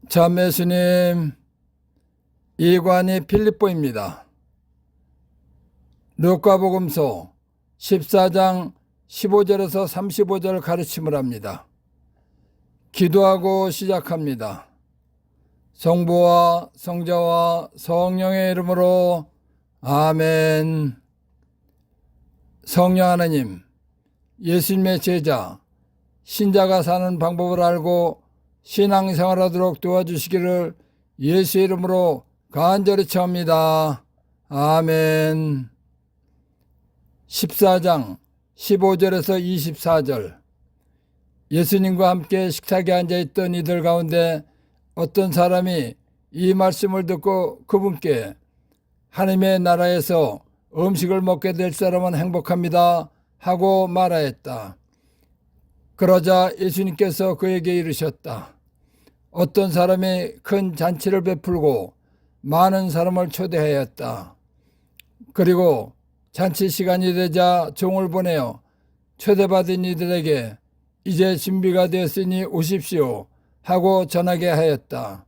참 예수님, 이관이 필립보입니다. 루카복음서 14장 15절에서 35절 가르침을 합니다. 기도하고 시작합니다. 성부와 성자와 성령의 이름으로 아멘. 성령 하나님, 예수님의 제자, 신자가 사는 방법을 알고 신앙생활하도록 도와주시기를 예수의 이름으로 간절히 청합니다. 아멘. 14장 15절에서 24절. 예수님과 함께 식탁에 앉아있던 이들 가운데 어떤 사람이 이 말씀을 듣고 그분께 하나님의 나라에서 음식을 먹게 될 사람은 행복합니다 하고 말하였다. 그러자 예수님께서 그에게 이르셨다. 어떤 사람이 큰 잔치를 베풀고 많은 사람을 초대하였다. 그리고 잔치 시간이 되자 종을 보내어 초대받은 이들에게 이제 준비가 되었으니 오십시오 하고 전하게 하였다.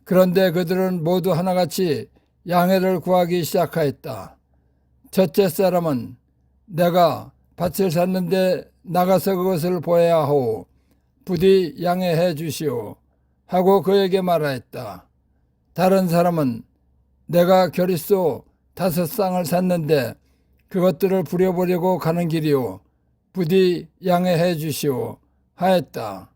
그런데 그들은 모두 하나같이 양해를 구하기 시작하였다. 첫째 사람은 내가 밭을 샀는데 나가서 그것을 보아야 하오. 부디 양해해 주시오 하고 그에게 말하였다. 다른 사람은 내가 겨릿소 5쌍을 샀는데 그것들을 부려보려고 가는 길이오. 부디 양해해 주시오 하였다.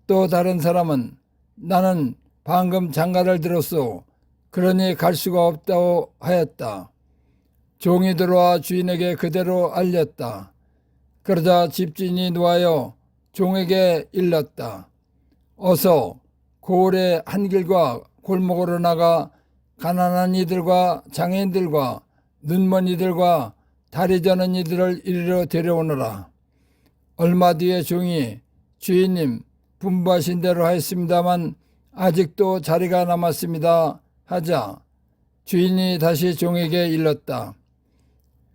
또 다른 사람은 나는 방금 장가를 들었소. 그러니 갈 수가 없다고 하였다. 종이 들어와 주인에게 그대로 알렸다. 그러자 집주인이 노하여 종에게 일렀다. 어서 고을의 한 길과 골목으로 나가 가난한 이들과 장애인들과 눈먼 이들과 다리 저는 이들을 이리로 데려오너라. 얼마 뒤에 종이 주인님 분부하신 대로 하였습니다만 아직도 자리가 남았습니다 하자 주인이 다시 종에게 일렀다.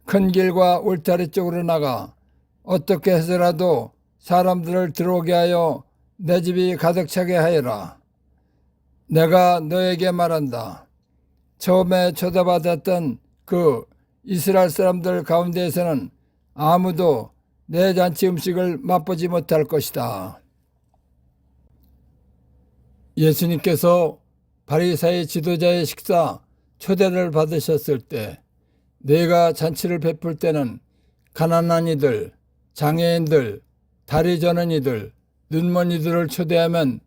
큰 길과 울타리 쪽으로 나가 어떻게 해서라도 사람들을 들어오게 하여 내 집이 가득 차게 하여라. 내가 너에게 말한다. 처음에 초대받았던 그 이스라엘 사람들 가운데에서는 아무도 내 잔치 음식을 맛보지 못할 것이다. 예수님께서 바리사의 지도자의 식사 초대를 받으셨을 때 내가 잔치를 베풀 때는 가난한 이들, 장애인들, 다리 저는 이들, 눈먼 이들을 초대하면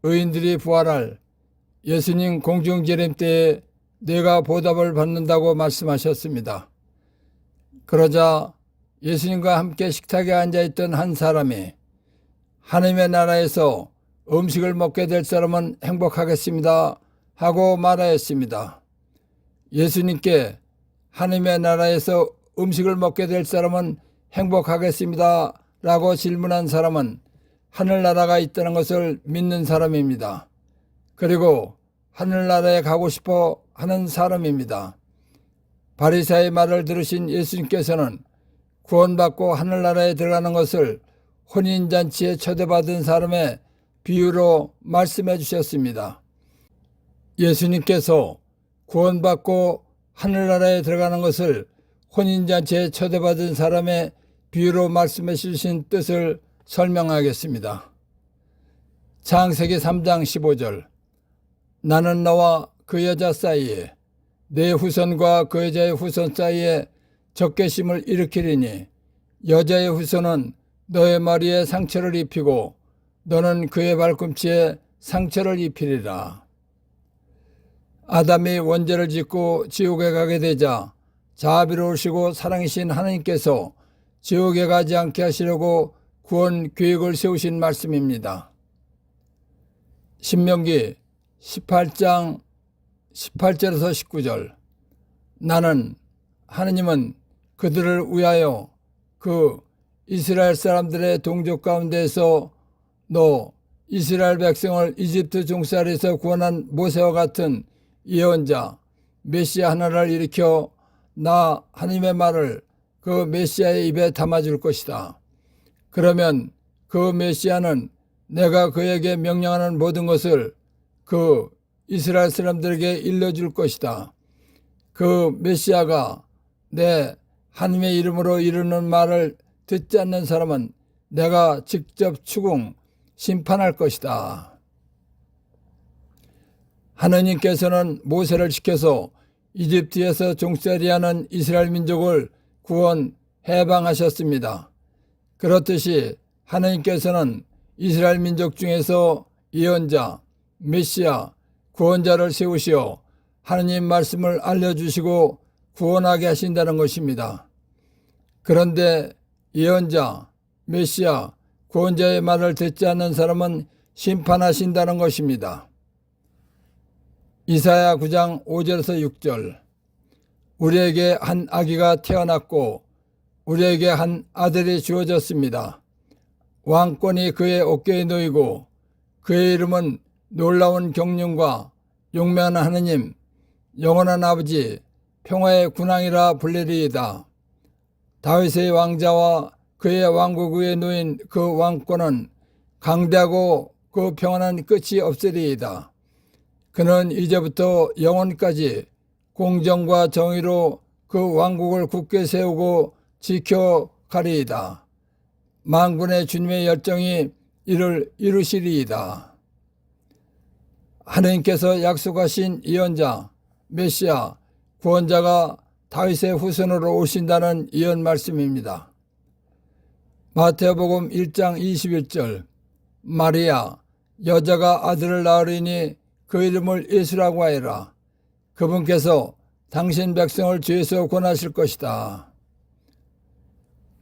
의인들이 부활할 예수님 공중재림 때에 내가 보답을 받는다고 말씀하셨습니다. 그러자 예수님과 함께 식탁에 앉아있던 한 사람이 하나님의 나라에서 음식을 먹게 될 사람은 행복하겠습니다 하고 말하였습니다. 예수님께 하나님의 나라에서 음식을 먹게 될 사람은 행복하겠습니다 라고 질문한 사람은 하늘나라가 있다는 것을 믿는 사람입니다. 그리고 하늘나라에 가고 싶어 하는 사람입니다. 바리새의 말을 들으신 예수님께서는 구원받고 하늘나라에 들어가는 것을 혼인잔치에 초대받은 사람의 비유로 말씀해 주셨습니다. 예수님께서 구원받고 하늘나라에 들어가는 것을 혼인잔치에 초대받은 사람의 비유로 말씀해 주신 뜻을 설명하겠습니다. 창세기 3장 15절. 나는 너와 그 여자 사이에 내 후손과 그 여자의 후손 사이에 적개심을 일으키리니 여자의 후손은 너의 머리에 상처를 입히고 너는 그의 발꿈치에 상처를 입히리라. 아담이 원죄를 짓고 지옥에 가게 되자 자비로우시고 사랑이신 하나님께서 지옥에 가지 않게 하시려고 구원 계획을 세우신 말씀입니다. 신명기 18장 18절에서 19절. 나는 하느님은 그들을 위하여 그 이스라엘 사람들의 동족 가운데에서 너 이스라엘 백성을 이집트 종살에서 구원한 모세와 같은 예언자 메시아 하나를 일으켜 나 하나님의 말을 그 메시아의 입에 담아줄 것이다. 그러면 그 메시아는 내가 그에게 명령하는 모든 것을 그 이스라엘 사람들에게 일러줄 것이다. 그 메시아가 내 하나님의 이름으로 이르는 말을 듣지 않는 사람은 내가 직접 추궁 심판할 것이다. 하느님께서는 모세를 시켜서 이집트에서 종살이하는 이스라엘 민족을 구원 해방하셨습니다. 그렇듯이 하느님께서는 이스라엘 민족 중에서 예언자, 메시아, 구원자를 세우시어 하느님 말씀을 알려주시고 구원하게 하신다는 것입니다. 그런데 예언자, 메시아, 구원자의 말을 듣지 않는 사람은 심판하신다는 것입니다. 이사야 9장 5절에서 6절. 우리에게 한 아기가 태어났고 우리에게 한 아들이 주어졌습니다. 왕권이 그의 어깨에 놓이고 그의 이름은 놀라운 경륜과 용맹한 하느님, 영원한 아버지, 평화의 군왕이라 불리리이다. 다윗의 왕자와 그의 왕국 위에 놓인 그 왕권은 강대하고 그 평안한 끝이 없으리이다. 그는 이제부터 영원까지 공정과 정의로 그 왕국을 굳게 세우고 지켜가리이다. 만군의 주님의 열정이 이를 이루시리이다. 하느님께서 약속하신 예언자, 메시아, 구원자가 다윗의 후손으로 오신다는 예언 말씀입니다. 마태복음 1장 21절. 마리아, 여자가 아들을 낳으리니 그 이름을 예수라고 하여라. 그분께서 당신 백성을 죄에서 권하실 것이다.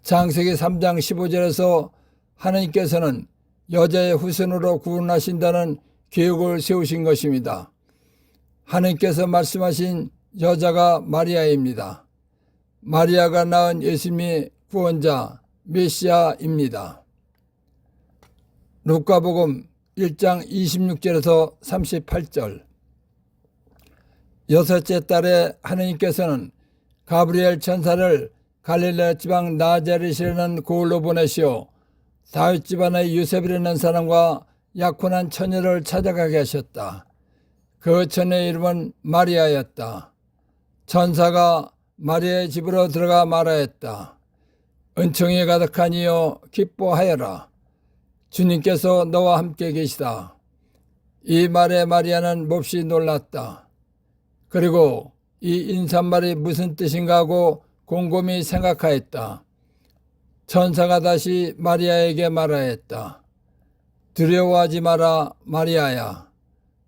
창세기 3장 15절에서 하느님께서는 여자의 후손으로 구원하신다는 계획을 세우신 것입니다. 하느님께서 말씀하신 여자가 마리아입니다. 마리아가 낳은 예수님이 구원자, 메시아입니다. 루카복음 1장 26절에서 38절. 여섯째 달에 하느님께서는 가브리엘 천사를 갈릴레아 지방 나자렛이라는 고을로 보내시어 다윗 집안의 요셉이라는 사람과 약혼한 처녀를 찾아가게 하셨다. 그 처녀의 이름은 마리아였다. 천사가 마리아의 집으로 들어가 말하였다. 은총이 가득하니여 기뻐하여라. 주님께서 너와 함께 계시다. 이 말에 마리아는 몹시 놀랐다. 그리고 이 인사말이 무슨 뜻인가 하고 곰곰이 생각하였다. 천사가 다시 마리아에게 말하였다. 두려워하지 마라, 마리아야.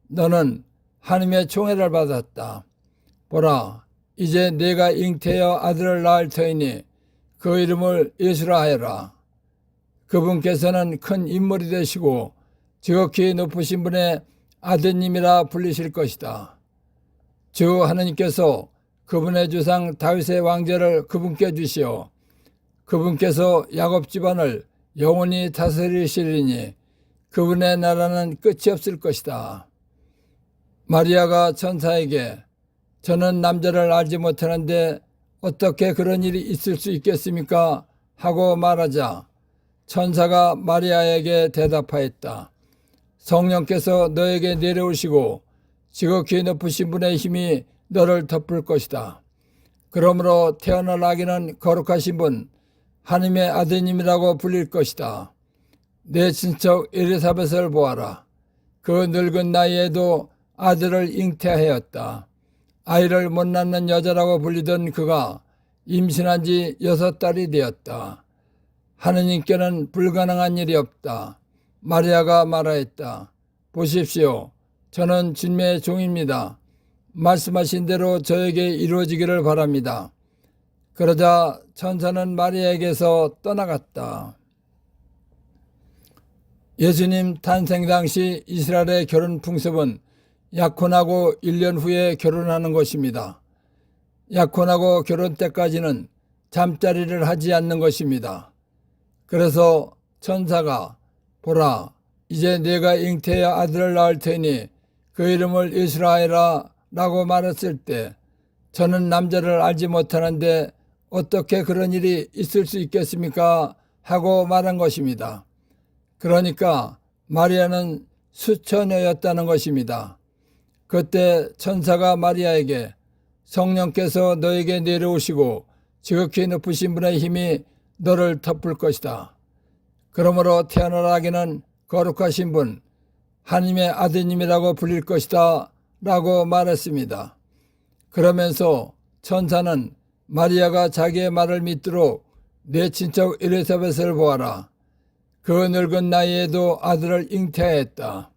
너는 하나님의 총애를 받았다. 보라, 이제 네가 잉태하여 아들을 낳을 터이니 그 이름을 예수라 하여라. 그분께서는 큰 인물이 되시고 지극히 높으신 분의 아드님이라 불리실 것이다. 주 하느님께서 그분의 주상 다윗의 왕좌를 그분께 주시어 그분께서 야곱 집안을 영원히 다스리시리니 그분의 나라는 끝이 없을 것이다. 마리아가 천사에게 저는 남자를 알지 못하는데 어떻게 그런 일이 있을 수 있겠습니까? 하고 말하자 천사가 마리아에게 대답하였다. 성령께서 너에게 내려오시고 지극히 높으신 분의 힘이 너를 덮을 것이다. 그러므로 태어날 아기는 거룩하신 분, 하나님의 아드님이라고 불릴 것이다. 내 친척 엘리사벳을 보아라. 그 늙은 나이에도 아들을 잉태하였다. 아이를 못 낳는 여자라고 불리던 그가 임신한 지 6달이 되었다. 하느님께는 불가능한 일이 없다. 마리아가 말하였다. 보십시오. 저는 주님의 종입니다. 말씀하신 대로 저에게 이루어지기를 바랍니다. 그러자 천사는 마리아에게서 떠나갔다. 예수님 탄생 당시 이스라엘의 결혼 풍습은 약혼하고 1년 후에 결혼하는 것입니다. 약혼하고 결혼 때까지는 잠자리를 하지 않는 것입니다. 그래서 천사가 보라, 이제 내가 잉태하여 아들을 낳을 테니 그 이름을 예수라 하여라 라고 말했을 때 저는 남자를 알지 못하는데 어떻게 그런 일이 있을 수 있겠습니까? 하고 말한 것입니다. 그러니까 마리아는 수천여였다는 것입니다. 그때 천사가 마리아에게 성령께서 너에게 내려오시고 지극히 높으신 분의 힘이 너를 덮을 것이다. 그러므로 태어날 아기는 거룩하신 분, 하나님의 아드님이라고 불릴 것이다 라고 말했습니다. 그러면서 천사는 마리아가 자기의 말을 믿도록 내 친척 엘리사벳을 보아라. 그 늙은 나이에도 아들을 잉태하였다.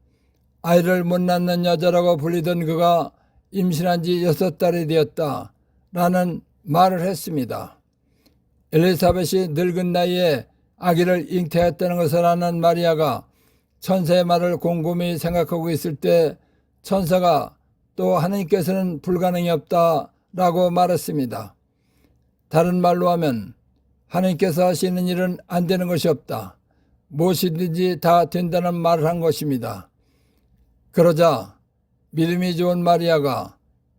아이를 못 낳는 여자라고 불리던 그가 임신한 지 6달이 되었다 라는 말을 했습니다. 엘리사벳이 늙은 나이에 아기를 잉태했다는 것을 아는 마리아가 천사의 말을 곰곰이 생각하고 있을 때 천사가 또 하나님께서는 불가능이 없다 라고 말했습니다. 다른 말로 하면 하나님께서 하시는 일은 안 되는 것이 없다. 무엇이든지 다 된다는 말을 한 것입니다. 그러자 믿음이 좋은 마리아가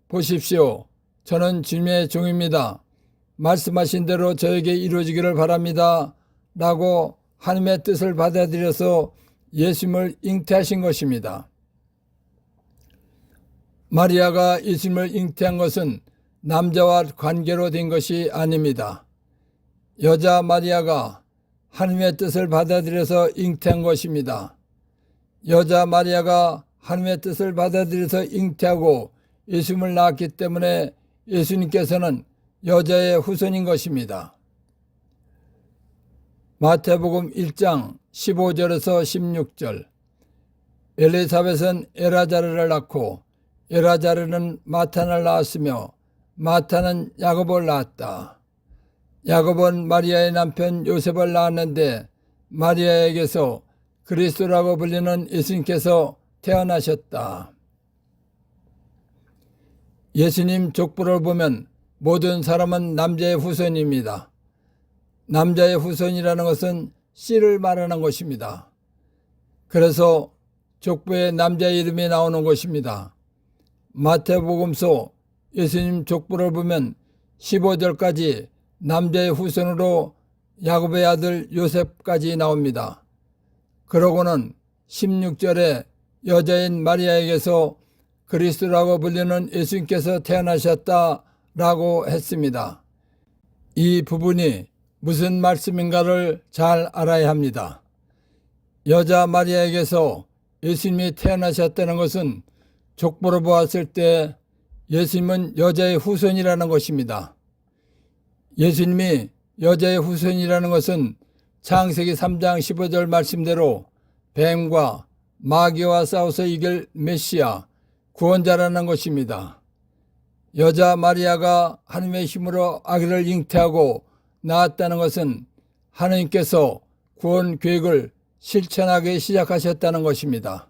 보십시오. 저는 주님의 종입니다. 말씀하신 대로 저에게 이루어지기를 바랍니다. 라고 하나님의 뜻을 받아들여서 예수님을 잉태하신 것입니다. 마리아가 예수님을 잉태한 것은 남자와 관계로 된 것이 아닙니다. 여자 마리아가 하나님의 뜻을 받아들여서 잉태한 것입니다. 여자 마리아가 하나님의 뜻을 받아들여서 잉태하고 예수님을 낳았기 때문에 예수님께서는 여자의 후손인 것입니다. 마태복음 1장 15절에서 16절. 엘리사벳은 에라자르를 낳고 에라자르는 마탄을 낳았으며 마탄은 야곱을 낳았다. 야곱은 마리아의 남편 요셉을 낳았는데 마리아에게서 그리스도라고 불리는 예수님께서 태어나셨다. 예수님 족보를 보면 모든 사람은 남자의 후손입니다. 남자의 후손이라는 것은 씨를 말하는 것입니다. 그래서 족보에 남자의 이름이 나오는 것입니다. 마태복음서 예수님 족보를 보면 15절까지 남자의 후손으로 야곱의 아들 요셉까지 나옵니다. 그러고는 16절에 여자인 마리아에게서 그리스도라고 불리는 예수님께서 태어나셨다라고 했습니다. 이 부분이 무슨 말씀인가를 잘 알아야 합니다. 여자 마리아에게서 예수님이 태어나셨다는 것은 족보로 보았을 때 예수님은 여자의 후손이라는 것입니다. 예수님이 여자의 후손이라는 것은 창세기 3장 15절 말씀대로 뱀과 마귀와 싸워서 이길 메시아, 구원자라는 것입니다. 여자 마리아가 하나님의 힘으로 아기를 잉태하고 낳았다는 것은 하나님께서 구원 계획을 실천하기 시작하셨다는 것입니다.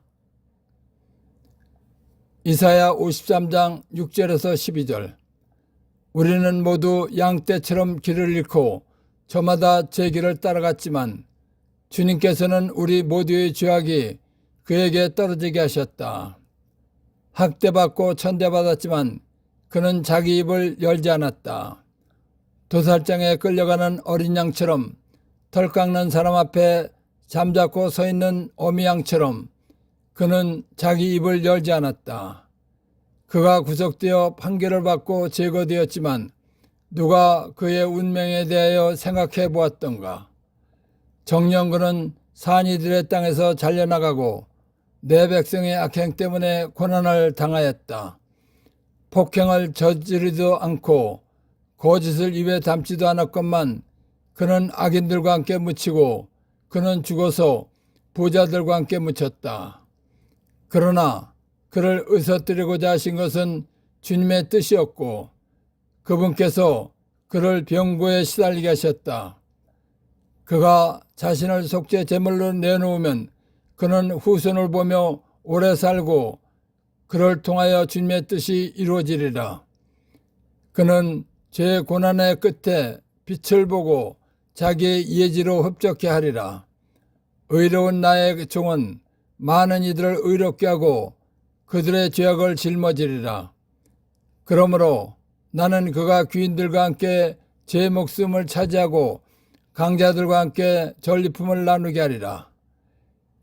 이사야 53장 6절에서 12절. 우리는 모두 양떼처럼 길을 잃고 저마다 제 길을 따라갔지만 주님께서는 우리 모두의 죄악이 그에게 떨어지게 하셨다. 학대받고 천대받았지만 그는 자기 입을 열지 않았다. 도살장에 끌려가는 어린 양처럼 털 깎는 사람 앞에 잠자코 서 있는 어미 양처럼 그는 자기 입을 열지 않았다. 그가 구속되어 판결을 받고 제거되었지만 누가 그의 운명에 대하여 생각해 보았던가. 정녕 그는 산이들의 땅에서 잘려나가고 내 백성의 악행 때문에 고난을 당하였다. 폭행을 저지르지도 않고 거짓을 입에 담지도 않았건만 그는 악인들과 함께 묻히고 그는 죽어서 부자들과 함께 묻혔다. 그러나 그를 의서뜨리고자 하신 것은 주님의 뜻이었고 그분께서 그를 병고에 시달리게 하셨다. 그가 자신을 속죄 제물로 내놓으면 그는 후손을 보며 오래 살고 그를 통하여 주님의 뜻이 이루어지리라. 그는 죄 고난의 끝에 빛을 보고 자기의 예지로 흡족해 하리라. 의로운 나의 종은 많은 이들을 의롭게 하고 그들의 죄악을 짊어지리라. 그러므로 나는 그가 귀인들과 함께 제 목숨을 차지하고 강자들과 함께 전리품을 나누게 하리라.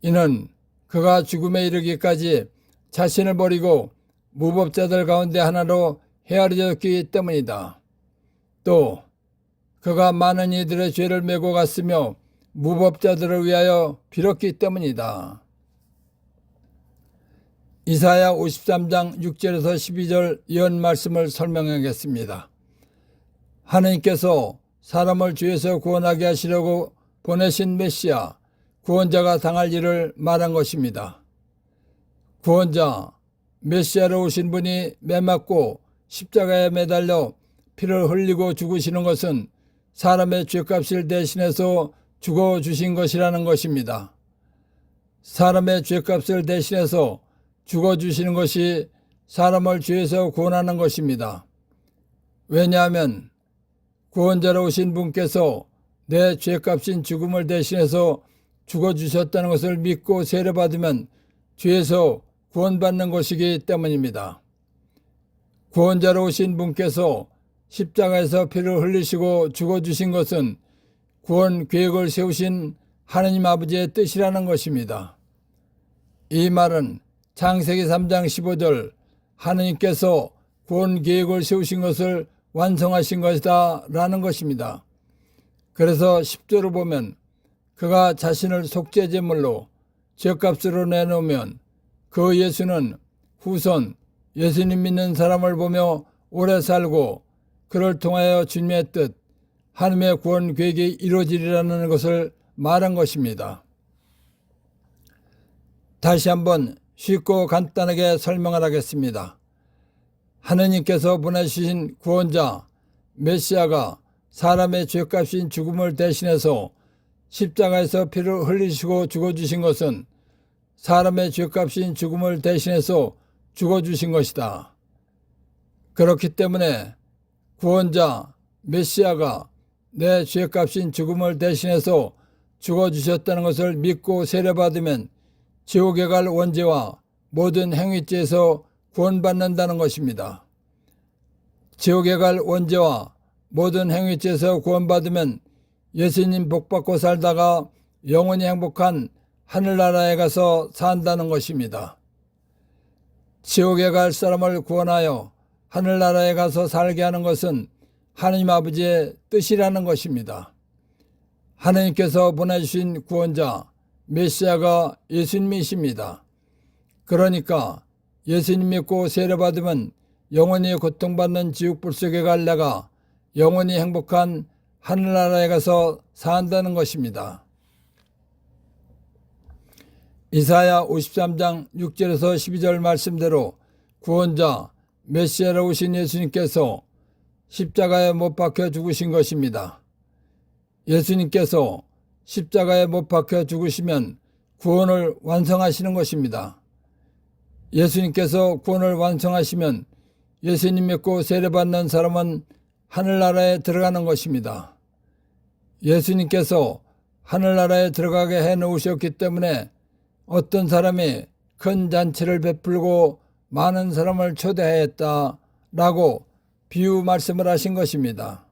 이는 그가 죽음에 이르기까지 자신을 버리고 무법자들 가운데 하나로 헤아려졌기 때문이다. 또 그가 많은 이들의 죄를 메고 갔으며 무법자들을 위하여 빌었기 때문이다. 이사야 53장 6절에서 12절 예언 말씀을 설명하겠습니다. 하나님께서 사람을 죄에서 구원하게 하시려고 보내신 메시아, 구원자가 당할 일을 말한 것입니다. 구원자, 메시아로 오신 분이 매맞고 십자가에 매달려 피를 흘리고 죽으시는 것은 사람의 죄값을 대신해서 죽어주신 것이라는 것입니다. 사람의 죄값을 대신해서 죽어주시는 것이 사람을 죄에서 구원하는 것입니다. 왜냐하면 구원자로 오신 분께서 내 죄값인 죽음을 대신해서 죽어주셨다는 것을 믿고 세례받으면 죄에서 구원받는 것이기 때문입니다. 구원자로 오신 분께서 십자가에서 피를 흘리시고 죽어주신 것은 구원 계획을 세우신 하느님 아버지의 뜻이라는 것입니다. 이 말은 창세기 3장 15절 하느님께서 구원 계획을 세우신 것을 완성하신 것이다 라는 것입니다. 그래서 10절을 보면 그가 자신을 속죄제물로 죄값으로 내놓으면 그 예수는 후손 예수님 믿는 사람을 보며 오래 살고 그를 통하여 주님의 뜻 하나님의 구원 계획이 이루어지리라는 것을 말한 것입니다. 다시 한번 쉽고 간단하게 설명을 하겠습니다. 하느님께서 보내주신 구원자 메시아가 사람의 죄값인 죽음을 대신해서 십자가에서 피를 흘리시고 죽어주신 것은 사람의 죄값인 죽음을 대신해서 죽어주신 것이다. 그렇기 때문에 구원자 메시아가 내 죄값인 죽음을 대신해서 죽어주셨다는 것을 믿고 세례받으면 지옥에 갈 원죄와 모든 행위죄에서 구원받는다는 것입니다. 지옥에 갈 원죄와 모든 행위죄에서 구원받으면 예수님 복받고 살다가 영원히 행복한 하늘나라에 가서 산다는 것입니다. 지옥에 갈 사람을 구원하여 하늘나라에 가서 살게 하는 것은 하나님 아버지의 뜻이라는 것입니다. 하나님께서 보내주신 구원자 메시아가 예수님이십니다. 그러니까 예수님 믿고 세례받으면 영원히 고통받는 지옥불 속에 갈 내가 영원히 행복한 하늘나라에 가서 산다는 것입니다. 이사야 53장 6절에서 12절 말씀대로 구원자 메시아로 오신 예수님께서 십자가에 못 박혀 죽으신 것입니다. 예수님께서 십자가에 못 박혀 죽으시면 구원을 완성하시는 것입니다. 예수님께서 구원을 완성하시면 예수님 믿고 세례받는 사람은 하늘나라에 들어가는 것입니다. 예수님께서 하늘나라에 들어가게 해놓으셨기 때문에 어떤 사람이 큰 잔치를 베풀고 많은 사람을 초대했다라고 비유 말씀을 하신 것입니다.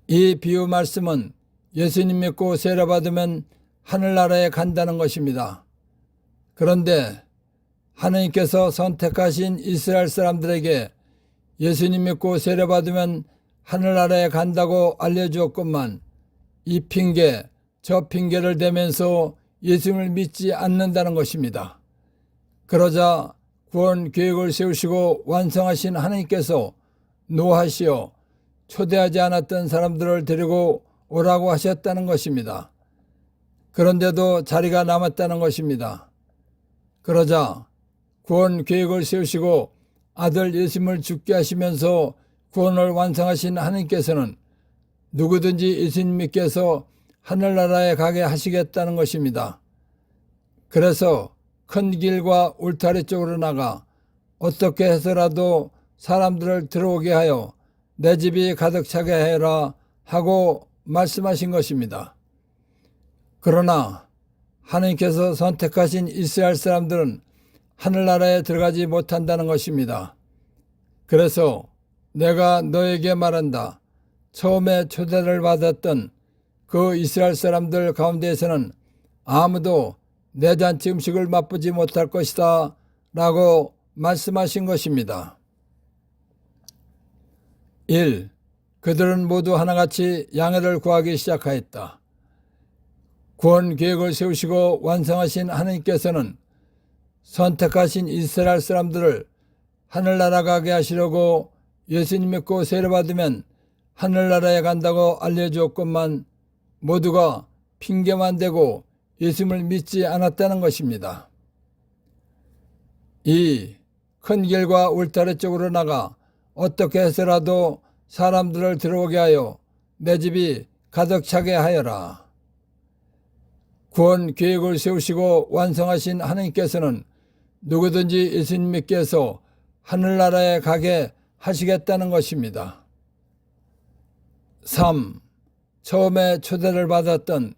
이 비유 말씀은 예수님 믿고 세례받으면 하늘나라에 간다는 것입니다. 그런데 하나님께서 선택하신 이스라엘 사람들에게 예수님 믿고 세례받으면 하늘나라에 간다고 알려주었건만 이 핑계 저 핑계를 대면서 예수님을 믿지 않는다는 것입니다. 그러자 구원 계획을 세우시고 완성하신 하나님께서 노하시어 초대하지 않았던 사람들을 데리고 오라고 하셨다는 것입니다. 그런데도 자리가 남았다는 것입니다. 그러자 구원 계획을 세우시고 아들 예수님을 죽게 하시면서 구원을 완성하신 하나님께서는 누구든지 예수님 믿게서 하늘나라에 가게 하시겠다는 것입니다. 그래서 큰 길과 울타리 쪽으로 나가 어떻게 해서라도 사람들을 들어오게 하여 내 집이 가득 차게 해라 하고 말씀하신 것입니다. 그러나 하나님께서 선택하신 이스라엘 사람들은 하늘나라에 들어가지 못한다는 것입니다. 그래서 내가 너에게 말한다. 처음에 초대를 받았던 그 이스라엘 사람들 가운데에서는 아무도 내 잔치 음식을 맛보지 못할 것이다 라고 말씀하신 것입니다. 1. 그들은 모두 하나같이 양해를 구하기 시작하였다. 구원 계획을 세우시고 완성하신 하느님께서는 선택하신 이스라엘 사람들을 하늘나라 가게 하시려고 예수님 믿고 세례받으면 하늘나라에 간다고 알려주었건만 모두가 핑계만 대고 예수님을 믿지 않았다는 것입니다. 2. 큰 길과 울타리 쪽으로 나가 어떻게 해서라도 사람들을 들어오게 하여 내 집이 가득 차게 하여라. 구원 계획을 세우시고 완성하신 하나님께서는 누구든지 예수님 믿게 해서 하늘나라에 가게 하시겠다는 것입니다. 3. 처음에 초대를 받았던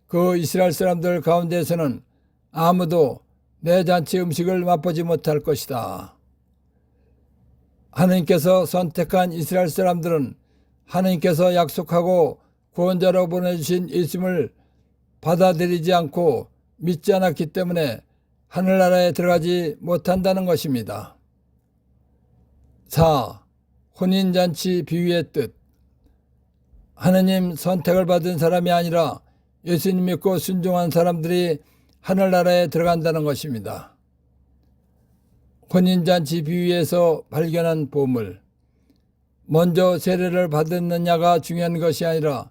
그 이스라엘 사람들 가운데서는 아무도 내 잔치 음식을 맛보지 못할 것이다. 하나님께서 선택한 이스라엘 사람들은 하나님께서 약속하고 구원자로 보내주신 예수님을 받아들이지 않고 믿지 않았기 때문에 하늘나라에 들어가지 못한다는 것입니다. 4. 혼인잔치 비유의 뜻. 하느님 선택을 받은 사람이 아니라 예수님 믿고 순종한 사람들이 하늘나라에 들어간다는 것입니다. 혼인잔치 비유에서 발견한 보물. 먼저 세례를 받았느냐가 중요한 것이 아니라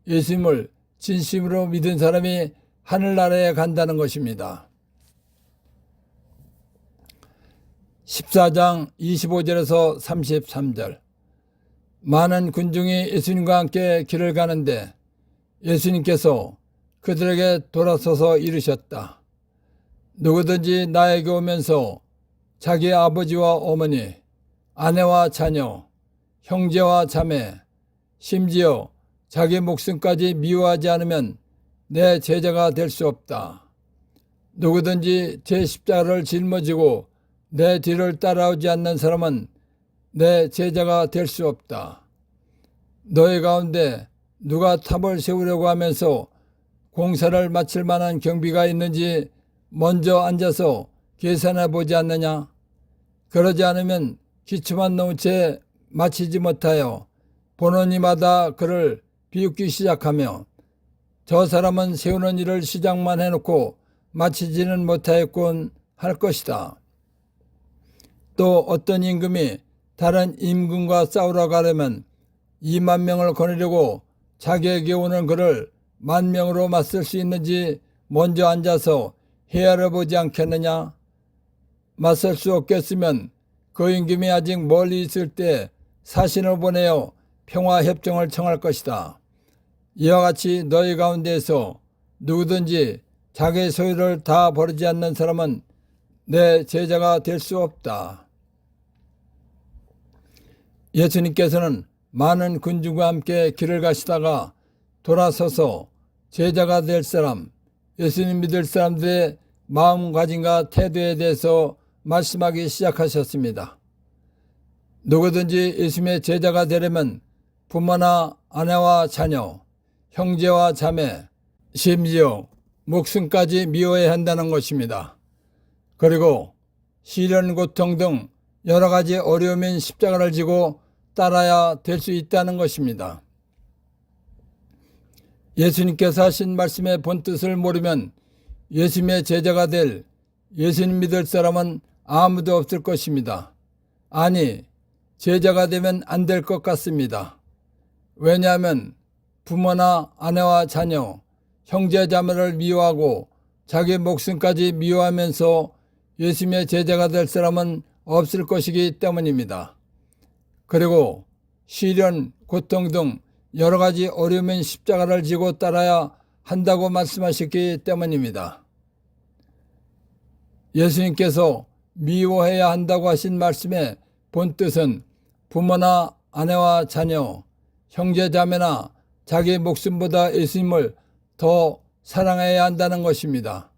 예수님을 진심으로 믿은 사람이 하늘나라에 간다는 것입니다. 14장 25절에서 33절. 많은 군중이 예수님과 함께 길을 가는데 예수님께서 그들에게 돌아서서 이르셨다. 누구든지 나에게 오면서 자기 아버지와 어머니, 아내와 자녀, 형제와 자매, 심지어 자기 목숨까지 미워하지 않으면 내 제자가 될 수 없다. 누구든지 제 십자가를 짊어지고 내 뒤를 따라오지 않는 사람은 내 제자가 될 수 없다. 너희 가운데 누가 탑을 세우려고 하면서 공사를 마칠 만한 경비가 있는지 먼저 앉아서 계산해 보지 않느냐? 그러지 않으면 기초만 놓은 채 마치지 못하여 보는 이마다 그를 비웃기 시작하며 저 사람은 세우는 일을 시작만 해놓고 마치지는 못하였군 할 것이다. 또 어떤 임금이 다른 임금과 싸우러 가려면 2만 명을 거느리고 자기에게 오는 그를 10,000명으로 맞설 수 있는지 먼저 앉아서 헤아려 보지 않겠느냐? 맞설 수 없겠으면 그 임금이 아직 멀리 있을 때 사신을 보내어 평화협정을 청할 것이다. 이와 같이 너희 가운데에서 누구든지 자기 소유를 다 버리지 않는 사람은 내 제자가 될 수 없다. 예수님께서는 많은 군중과 함께 길을 가시다가 돌아서서 제자가 될 사람, 예수님 믿을 사람들의 마음가짐과 태도에 대해서 말씀하기 시작하셨습니다. 누구든지 예수님의 제자가 되려면 부모나 아내와 자녀, 형제와 자매, 심지어 목숨까지 미워해야 한다는 것입니다. 그리고 시련, 고통 등 여러 가지 어려움인 십자가를 지고 따라야 될 수 있다는 것입니다. 예수님께서 하신 말씀의 본뜻을 모르면 예수님의 제자가 될 예수님 믿을 사람은 아무도 없을 것입니다. 아니, 제자가 되면 안 될 것 같습니다. 왜냐하면 부모나 아내와 자녀, 형제 자매를 미워하고 자기 목숨까지 미워하면서 예수님의 제자가 될 사람은 없을 것이기 때문입니다. 그리고 시련, 고통 등 여러 가지 어려움인 십자가를 지고 따라야 한다고 말씀하셨기 때문입니다. 예수님께서 미워해야 한다고 하신 말씀의 본뜻은 부모나 아내와 자녀, 형제 자매나 자기 목숨보다 예수님을 더 사랑해야 한다는 것입니다.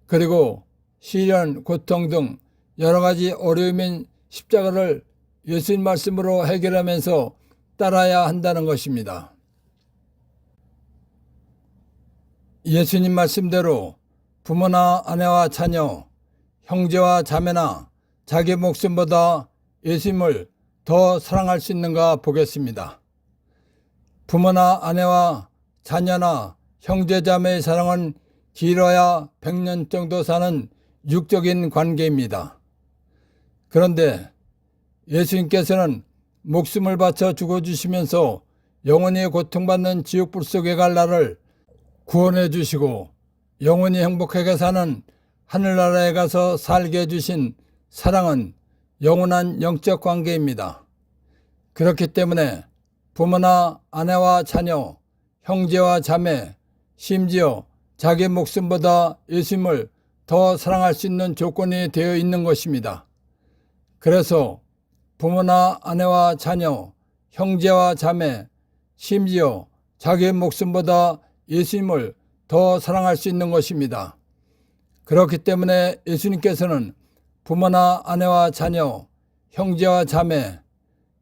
그리고 시련, 고통 등 여러 가지 어려움인 십자가를 예수님 말씀으로 해결하면서 따라야 한다는 것입니다. 예수님 말씀대로 부모나 아내와 자녀, 형제와 자매나 자기 목숨보다 예수님을 더 사랑할 수 있는가 보겠습니다. 부모나 아내와 자녀나 형제 자매의 사랑은 길어야 100년 정도 사는 육적인 관계입니다. 그런데 예수님께서는 목숨을 바쳐 죽어주시면서 영원히 고통받는 지옥불 속에 갈 나를 구원해 주시고 영원히 행복하게 사는 하늘나라에 가서 살게 해주신 사랑은 영원한 영적 관계입니다. 그렇기 때문에 부모나 아내와 자녀, 형제와 자매, 심지어 자기 목숨보다 예수님을 더 사랑할 수 있는 조건이 되어 있는 것입니다. 그래서 부모나 아내와 자녀, 형제와 자매, 심지어 자기 목숨보다 예수님을 더 사랑할 수 있는 것입니다. 그렇기 때문에 예수님께서는 부모나 아내와 자녀, 형제와 자매,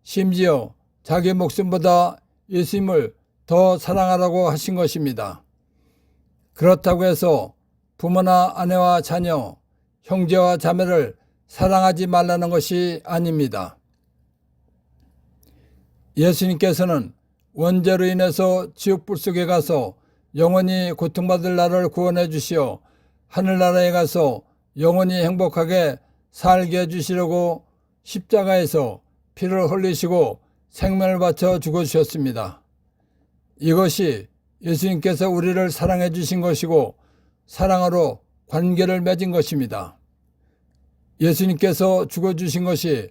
심지어 자기 목숨보다 예수님을 더 사랑하라고 하신 것입니다. 그렇다고 해서 부모나 아내와 자녀, 형제와 자매를 사랑하지 말라는 것이 아닙니다. 예수님께서는 원죄로 인해서 지옥불 속에 가서 영원히 고통받을 나를 구원해 주시어 하늘나라에 가서 영원히 행복하게 살게 해주시려고 십자가에서 피를 흘리시고 생명을 바쳐 죽어주셨습니다. 이것이 예수님께서 우리를 사랑해 주신 것이고 사랑으로 관계를 맺은 것입니다. 예수님께서 죽어주신 것이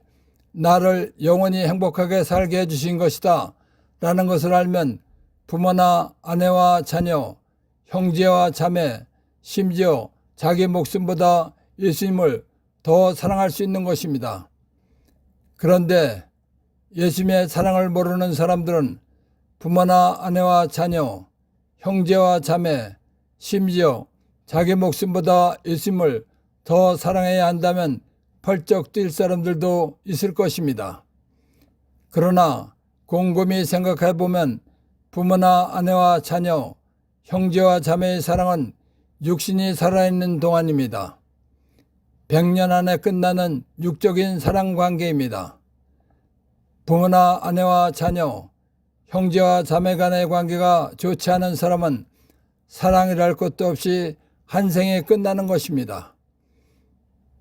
나를 영원히 행복하게 살게 해주신 것이다 라는 것을 알면 부모나 아내와 자녀, 형제와 자매, 심지어 자기 목숨보다 예수님을 더 사랑할 수 있는 것입니다. 그런데 예수님의 사랑을 모르는 사람들은 부모나 아내와 자녀, 형제와 자매, 심지어 자기 목숨보다 예수님을 더 사랑해야 한다면 펄쩍 뛸 사람들도 있을 것입니다. 그러나 곰곰이 생각해 보면 부모나 아내와 자녀, 형제와 자매의 사랑은 육신이 살아있는 동안입니다. 100년 안에 끝나는 육적인 사랑 관계입니다. 부모나 아내와 자녀, 형제와 자매 간의 관계가 좋지 않은 사람은 사랑이랄 것도 없이 한 생에 끝나는 것입니다.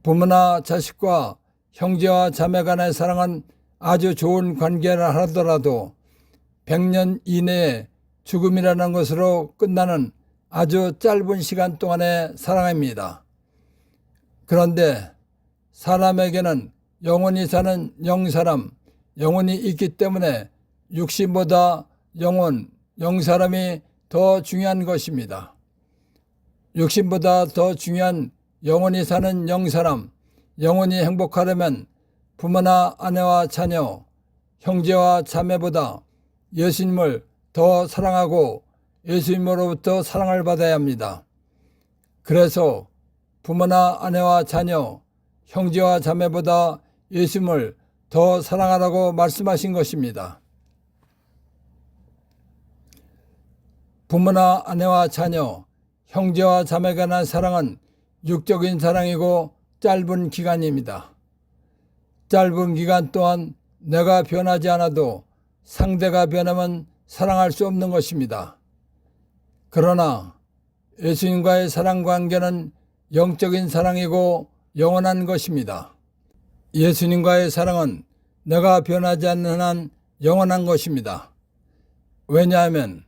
부모나 자식과 형제와 자매 간의 사랑은 아주 좋은 관계라 하더라도 100년 이내에 죽음이라는 것으로 끝나는 아주 짧은 시간 동안의 사랑입니다. 그런데 사람에게는 영원히 사는 영사람, 영혼이 있기 때문에 육신보다 영혼, 영사람이 더 중요한 것입니다. 육신보다 더 중요한 영원히 사는 영사람, 영원히 행복하려면 부모나 아내와 자녀, 형제와 자매보다 예수님을 더 사랑하고 예수님으로부터 사랑을 받아야 합니다. 그래서 부모나 아내와 자녀, 형제와 자매보다 예수님을 더 사랑하라고 말씀하신 것입니다. 부모나 아내와 자녀, 형제와 자매에 관한 사랑은 육적인 사랑이고 짧은 기간입니다. 짧은 기간 동안 내가 변하지 않아도 상대가 변하면 사랑할 수 없는 것입니다. 그러나 예수님과의 사랑 관계는 영적인 사랑이고 영원한 것입니다. 예수님과의 사랑은 내가 변하지 않는 한 영원한 것입니다. 왜냐하면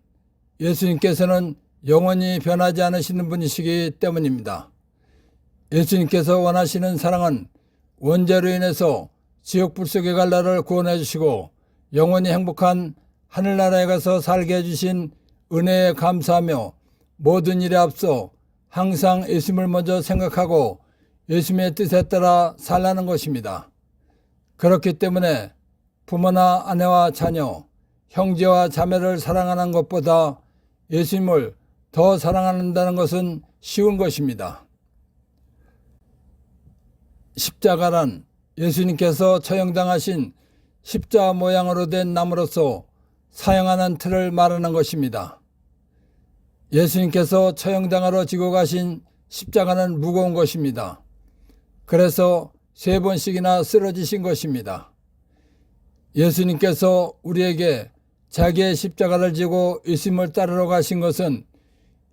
예수님께서는 영원히 변하지 않으시는 분이시기 때문입니다. 예수님께서 원하시는 사랑은 원죄로 인해서 지옥불 속에 갈 나를 구원해 주시고 영원히 행복한 하늘나라에 가서 살게 해주신 은혜에 감사하며 모든 일에 앞서 항상 예수님을 먼저 생각하고 예수님의 뜻에 따라 살라는 것입니다. 그렇기 때문에 부모나 아내와 자녀, 형제와 자매를 사랑하는 것보다 예수님을 더 사랑한다는 것은 쉬운 것입니다. 십자가란 예수님께서 처형당하신 십자 모양으로 된 나무로서 사용하는 틀을 말하는 것입니다. 예수님께서 처형당하러 지고 가신 십자가는 무거운 것입니다. 그래서 3번씩이나 쓰러지신 것입니다. 예수님께서 우리에게 자기의 십자가를 지고 예수님을 따르러 가신 것은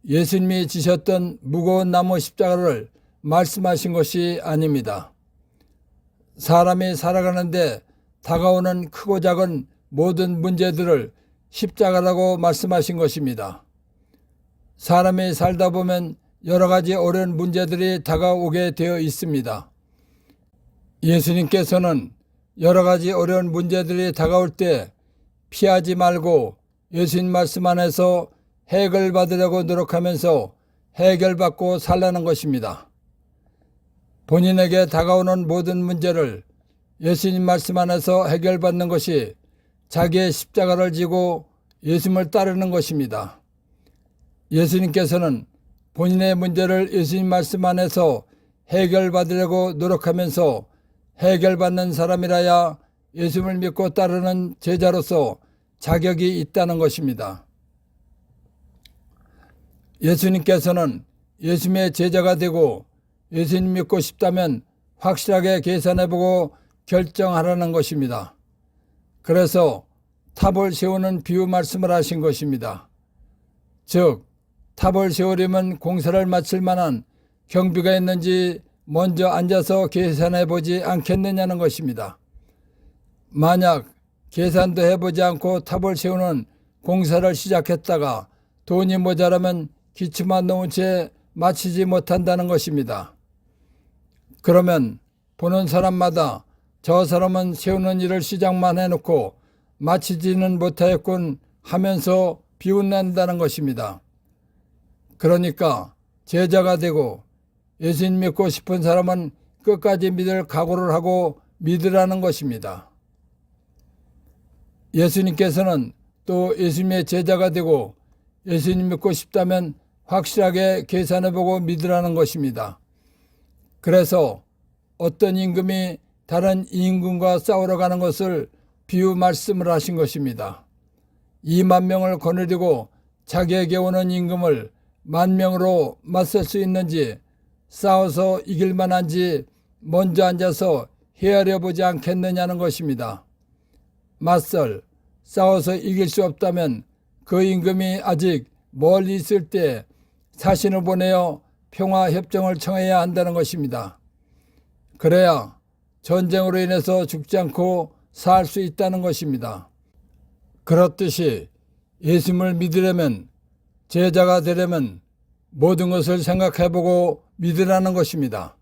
예수님이 지셨던 무거운 나무 십자가를 말씀하신 것이 아닙니다. 사람이 살아가는데 다가오는 크고 작은 모든 문제들을 십자가라고 말씀하신 것입니다. 사람이 살다 보면 여러 가지 어려운 문제들이 다가오게 되어 있습니다. 예수님께서는 여러 가지 어려운 문제들이 다가올 때 피하지 말고 예수님 말씀 안에서 해결받으려고 노력하면서 해결받고 살라는 것입니다. 본인에게 다가오는 모든 문제를 예수님 말씀 안에서 해결받는 것이 자기의 십자가를 지고 예수님을 따르는 것입니다. 예수님께서는 본인의 문제를 예수님 말씀 안에서 해결받으려고 노력하면서 해결받는 사람이라야 예수님을 믿고 따르는 제자로서 자격이 있다는 것입니다. 예수님께서는 예수님의 제자가 되고 예수님 믿고 싶다면 확실하게 계산해보고 결정하라는 것입니다. 그래서 탑을 세우는 비유 말씀을 하신 것입니다. 즉, 탑을 세우려면 공사를 마칠 만한 경비가 있는지 먼저 앉아서 계산해보지 않겠느냐는 것입니다. 만약 계산도 해보지 않고 탑을 세우는 공사를 시작했다가 돈이 모자라면 기초만 놓은 채 마치지 못한다는 것입니다. 그러면 보는 사람마다 저 사람은 세우는 일을 시작만 해놓고 마치지는 못하였군 하면서 비웃는다는 것입니다. 그러니까 제자가 되고 예수님 믿고 싶은 사람은 끝까지 믿을 각오를 하고 믿으라는 것입니다. 예수님께서는 또 예수님의 제자가 되고 예수님 믿고 싶다면 확실하게 계산해보고 믿으라는 것입니다. 그래서 어떤 임금이 다른 임금과 싸우러 가는 것을 비유 말씀을 하신 것입니다. 2만 명을 거느리고 자기에게 오는 임금을 10,000명으로 맞설 수 있는지 싸워서 이길 만한지 먼저 앉아서 헤아려 보지 않겠느냐는 것입니다. 싸워서 이길 수 없다면 그 임금이 아직 멀리 있을 때 사신을 보내어 평화협정을 청해야 한다는 것입니다. 그래야 전쟁으로 인해서 죽지 않고 살 수 있다는 것입니다. 그렇듯이 예수님을 믿으려면, 제자가 되려면 모든 것을 생각해보고 믿으라는 것입니다.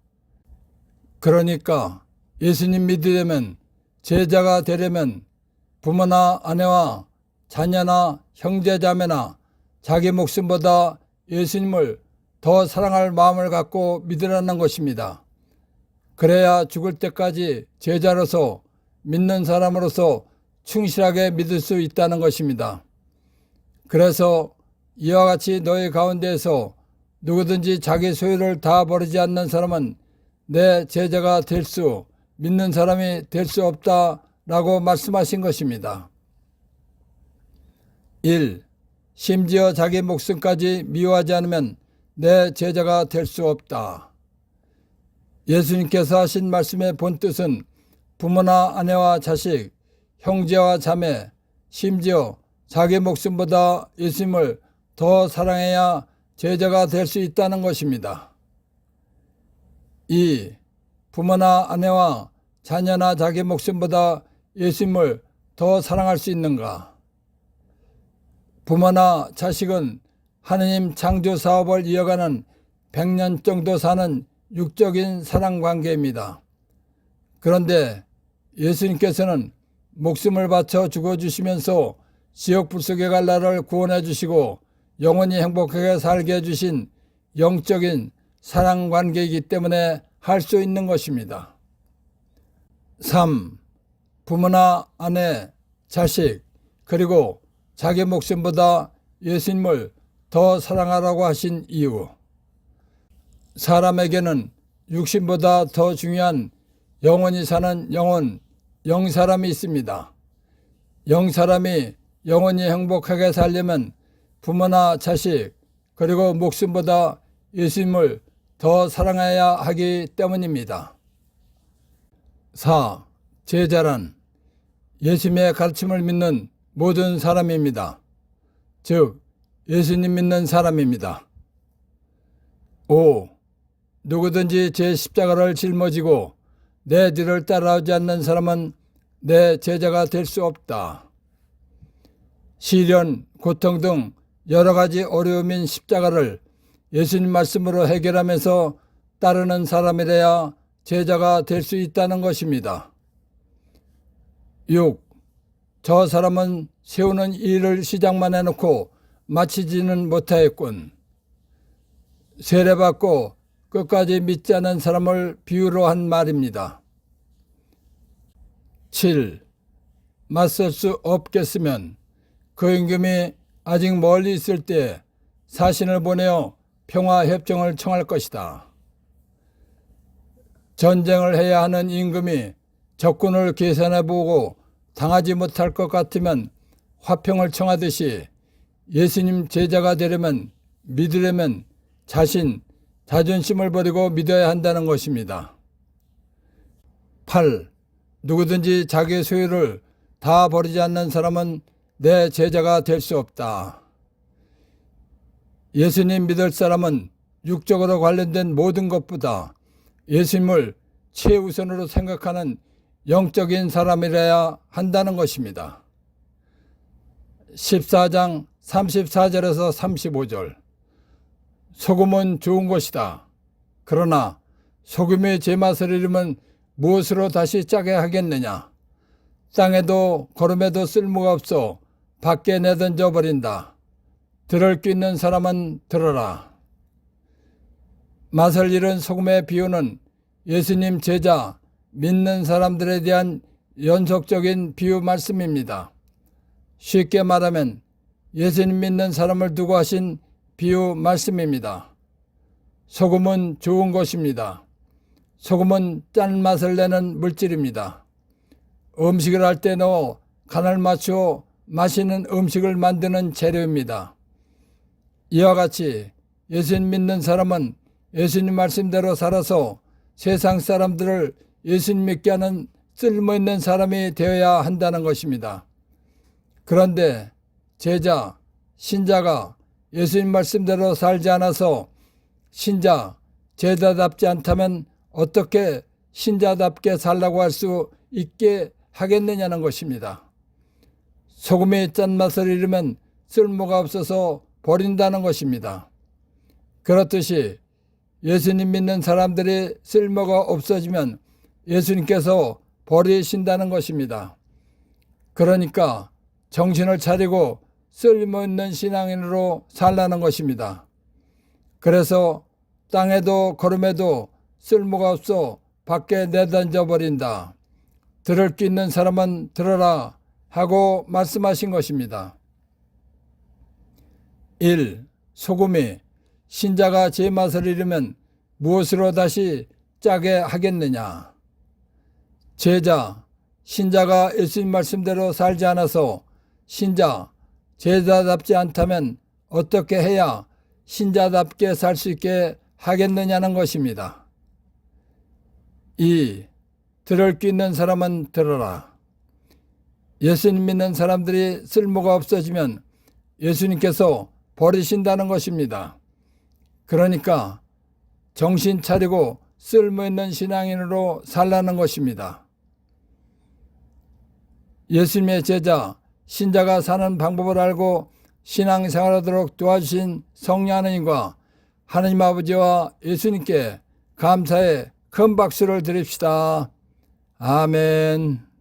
그러니까 예수님 믿으려면, 제자가 되려면 부모나 아내와 자녀나 형제자매나 자기 목숨보다 예수님을 더 사랑할 마음을 갖고 믿으라는 것입니다. 그래야 죽을 때까지 제자로서 믿는 사람으로서 충실하게 믿을 수 있다는 것입니다. 그래서 이와 같이 너희 가운데에서 누구든지 자기 소유를 다 버리지 않는 사람은 내 제자가 될 수, 믿는 사람이 될 수 없다라고 말씀하신 것입니다. 1. 심지어 자기 목숨까지 미워하지 않으면 내 제자가 될 수 없다. 예수님께서 하신 말씀의 본뜻은 부모나 아내와 자식, 형제와 자매, 심지어 자기 목숨보다 예수님을 더 사랑해야 제자가 될 수 있다는 것입니다. 2. 부모나 아내와 자녀나 자기 목숨보다 예수님을 더 사랑할 수 있는가? 부모나 자식은 하느님 창조 사업을 이어가는 100년 정도 사는 육적인 사랑 관계입니다. 그런데 예수님께서는 목숨을 바쳐 죽어주시면서 지옥 불속에 갈 나를 구원해 주시고 영원히 행복하게 살게 해주신 영적인 사랑 관계이기 때문에 할 수 있는 것입니다. 3. 부모나 아내, 자식, 그리고 자기 목숨보다 예수님을 더 사랑하라고 하신 이유. 사람에게는 육신보다 더 중요한 영원히 사는 영사람이 있습니다. 영사람이 영원히 행복하게 살려면 부모나 자식, 그리고 목숨보다 예수님을 더 사랑해야 하기 때문입니다. 4. 제자란 예수님의 가르침을 믿는 모든 사람입니다. 즉 예수님 믿는 사람입니다. 5. 누구든지 제 십자가를 짊어지고 내 뒤를 따라오지 않는 사람은 내 제자가 될 수 없다. 시련, 고통 등 여러 가지 어려움인 십자가를 예수님 말씀으로 해결하면서 따르는 사람이라야 제자가 될 수 있다는 것입니다. 6. 저 사람은 세우는 일을 시작만 해놓고 마치지는 못하였군. 세례받고 끝까지 믿지 않은 사람을 비유로 한 말입니다. 7. 맞설 수 없겠으면 그 임금이 아직 멀리 있을 때 사신을 보내어 평화협정을 청할 것이다. 전쟁을 해야 하는 임금이 적군을 계산해보고 당하지 못할 것 같으면 화평을 청하듯이 예수님 제자가 되려면 믿으려면 자존심을 버리고 믿어야 한다는 것입니다. 8. 누구든지 자기 소유를 다 버리지 않는 사람은 내 제자가 될 수 없다. 예수님 믿을 사람은 육적으로 관련된 모든 것보다 예수님을 최우선으로 생각하는 영적인 사람이라야 한다는 것입니다. 14장 34절에서 35절. 소금은 좋은 것이다. 그러나 소금이 제맛을 잃으면 무엇으로 다시 짜게 하겠느냐. 땅에도 거름에도 쓸모가 없어 밖에 내던져 버린다. 들을 귀 있는 사람은 들어라. 맛을 잃은 소금의 비유는 예수님 제자 믿는 사람들에 대한 연속적인 비유 말씀입니다. 쉽게 말하면 예수님 믿는 사람을 두고 하신 비유 말씀입니다. 소금은 좋은 것입니다. 소금은 짠맛을 내는 물질입니다. 음식을 할 때 넣어 간을 맞추어 맛있는 음식을 만드는 재료입니다. 이와 같이 예수님 믿는 사람은 예수님 말씀대로 살아서 세상 사람들을 예수님 믿게 하는 쓸모있는 사람이 되어야 한다는 것입니다. 그런데 제자, 신자가 예수님 말씀대로 살지 않아서 신자, 제자답지 않다면 어떻게 신자답게 살라고 할 수 있게 하겠느냐는 것입니다. 소금이 짠맛을 잃으면 쓸모가 없어서 버린다는 것입니다. 그렇듯이 예수님 믿는 사람들이 쓸모가 없어지면 예수님께서 버리신다는 것입니다. 그러니까 정신을 차리고 쓸모있는 신앙인으로 살라는 것입니다. 그래서 땅에도 거름에도 쓸모가 없어 밖에 내던져 버린다. 들을 귀 있는 사람은 들어라 하고 말씀하신 것입니다. 1. 소금이 신자가 제맛을 잃으면 무엇으로 다시 짜게 하겠느냐. 제자, 신자가 예수님 말씀대로 살지 않아서 신자, 제자답지 않다면 어떻게 해야 신자답게 살 수 있게 하겠느냐는 것입니다. 2. 들을 귀 있는 사람은 들어라. 예수님 믿는 사람들이 쓸모가 없어지면 예수님께서 버리신다는 것입니다. 그러니까 정신 차리고 쓸모있는 신앙인으로 살라는 것입니다. 예수님의 제자, 신자가 사는 방법을 알고 신앙생활하도록 도와주신 성령 하나님과 하나님 아버지와 예수님께 감사의 큰 박수를 드립시다. 아멘.